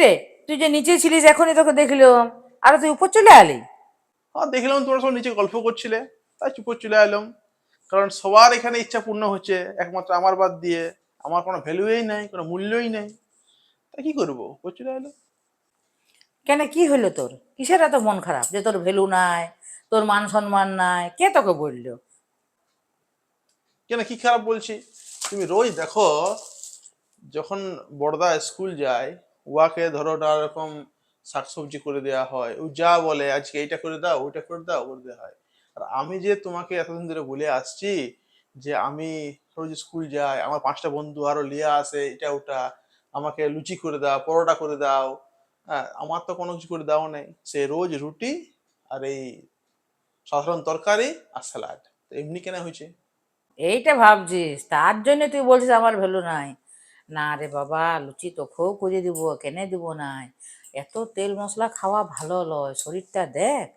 রে, তুই যে নিচে ছিলিস এখনই তোকে দেখলাম, আর তুই উপর চলে আলি? হ্যাঁ, দেখলাম তোমরা সব নিচে গল্প করছিলে, তাই চুপ করে চলে এলাম। কারণ সবার এখানে ইচ্ছা পূর্ণ হচ্ছে, একমাত্র আমার বাদ দিয়ে। আমার কোনো ভ্যালুই নাই, কোনো মূল্যই নাই, তাই কি করবো, উপর চলে এলাম। কেন, কি হইলো তোর? কিসের এত মন খারাপ যে তোর ভ্যালু নাই, তোর মান সম্মান নাই? কে তোকে বললো? কেন, কি খারাপ বলছি? তুমি রোজ দেখো, যখন বড়দা স্কুল যায়, উয়াকে ধরো নানা রকম শাকসবজি করে দেওয়া হয়, ও যা বলে আজকে এইটা করে দাও, ওইটা করে দাও, করে দেওয়া হয়। আর আমি যে তোমাকে এতদিন ধরে বলে আসছি যে আমি রোজ স্কুল যাই, আমার 5টা বন্ধু আরো লিয়া আসে, এটা ওটা, আমাকে লুচি করে দাও, পরোটা করে দাও। হ্যাঁ, আমার তো কোনো কিছু করে দাও নাই, সে রোজ রুটি আর এই সাধারণ তরকারি আর স্যালাড। তো এমনি কেন হয়েছে? এইটা ভাবছিস তার জন্য তুই বলছিস আমার ভ্যালু নাই? না রে বাবা, লুচি তোকেও করে দিব, কেনে দিব নাই? এত তেল মশলা খাওয়া ভালো লয়, শরীরটা দেখ।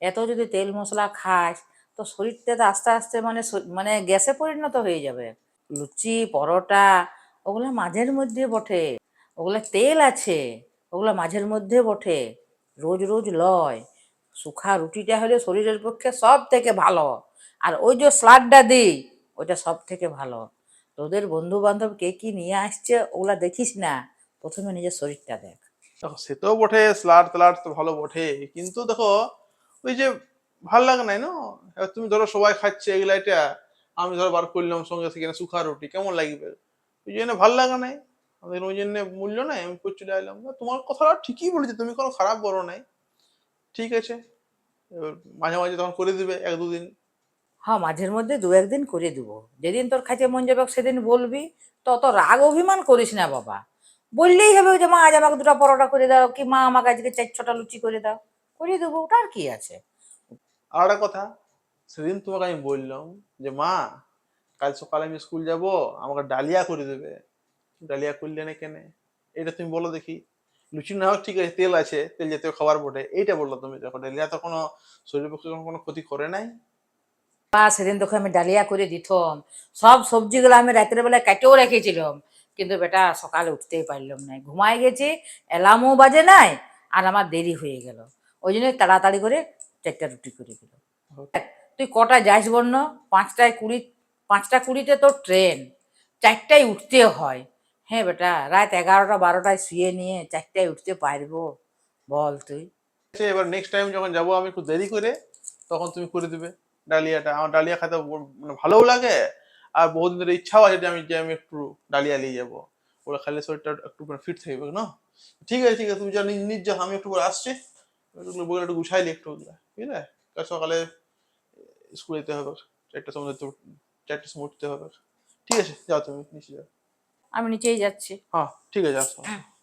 এত যদি তেল মশলা খাস তো শরীরটা তো আস্তে আস্তে মানে গ্যাসে পরিণত হয়ে যাবে। লুচি পরোটা ওগুলো মাঝের মধ্যে বটে, ওগুলো তেল আছে, ওগুলো মাঝের মধ্যে বটে, রোজ রোজ লয়। শুখা রুটিটা হলে শরীরের পক্ষে সব থেকে ভালো, আর ওই যে স্লাডটা দিই, ওইটা সব থেকে ভালো। তোদের বন্ধু বান্ধব কে কি নিয়ে আসছে ওগুলা দেখিস না, প্রথমে নিজের শরীরটা দেখ। দেখো, সে তো বটে, স্লাড ট্যালাড তো ভালো বটে, কিন্তু দেখো ওই যে ভাল লাগে নাই না। এবার তুমি ধরো সবাই খাচ্ছে এগুলা, এটা আমি ধরো বার করলাম সঙ্গে সেখানে শুখা রুটি, কেমন লাগবে? ওই জন্য ভাল লাগা নাই, আমাদের ওই জন্য মূল্য নাই, আমি করে চলে এলাম। না, তোমার কথাটা ঠিকই বলেছে, তুমি কোনো খারাপ বলো নাই। ঠিক আছে, এবার মাঝে মাঝে তখন করে দিবে 1-2 দিন। হ্যাঁ, মাঝের মধ্যে দু একদিন করে দিব, যেদিন তোর খাইতে মন যাবে সেদিন বলবি। তো অত রাগ অভিমান করিস না বাবা। বললেই হবে যে মা আজ আমাকে 2টা পরোটা করে দাও, কি মা আমাকে আজকে 4-6টা লুচি করে দাও, করে দেবো, ওটার কি আছে। আর একটা কথা, সেদিন তোমাকে আমি বললাম যে মা, কাল সকালে আমি স্কুল যাব, আমাকে ডালিয়া করে দেবে। ডালিয়া করলে না কেন? এটা তুমি বলো দেখি। লুচি না হোক ঠিক আছে, তেল আছে, তেল জাতীয় খাবার বটে, এইটা বললো তুমি। দেখো, ডালিয়া তো কোনো শরীরের পক্ষে কোনো ক্ষতি করে নাই। বা সেদিন তোকে আমি ডালিয়া করে দিতাম, সব সবজিগুলো আমি রাতের বেলায় কাটেও রেখেছিলাম, কিন্তু বেটা সকালে উঠতেই পারলাম না, ঘুমায় গেছি, অ্যালার্মও বাজে নাই, আর আমার দেরি হয়ে গেল। ওই জন্য তাড়াতাড়ি করে 4টা রুটি করে দিল। তুই কটা যাস বন্য? 5টা 20, 5টা 20-তে তোর ট্রেন, 4টায় উঠতে হয়। হ্যাঁ বেটা, রাত 11টা 12টায় শুয়ে নিয়ে 4টায় উঠতে পারবো? বল তুই। ঠিক আছে, এবার নেক্সট টাইম যখন যাবো আমি একটু দেরি করে, তখন তুমি করে দিবে ডালিয়াটা। আমার ডালিয়া খেতে মানে ভালোও লাগে, আর বহুদিন ধরে ইচ্ছাও আছে যে আমি একটু ডালিয়া নিয়ে যাবো। ওরা খাইলে শরীরটা একটু ফিট থাকবে না। ঠিক আছে, ঠিক আছে, তুমি যা নিজ যা, আমি একটু পরে আসছি। বইটা একটু গুছাইলি একটু, ঠিক আছে? কাল সকালে স্কুলে যেতে হবে, 4টার সময় 4টার সময় উঠতে হবে। ঠিক আছে, যাও তুমি নিচে যাও। আমি নিচেই যাচ্ছি। হ্যাঁ, ঠিক আছে, আসো আসো।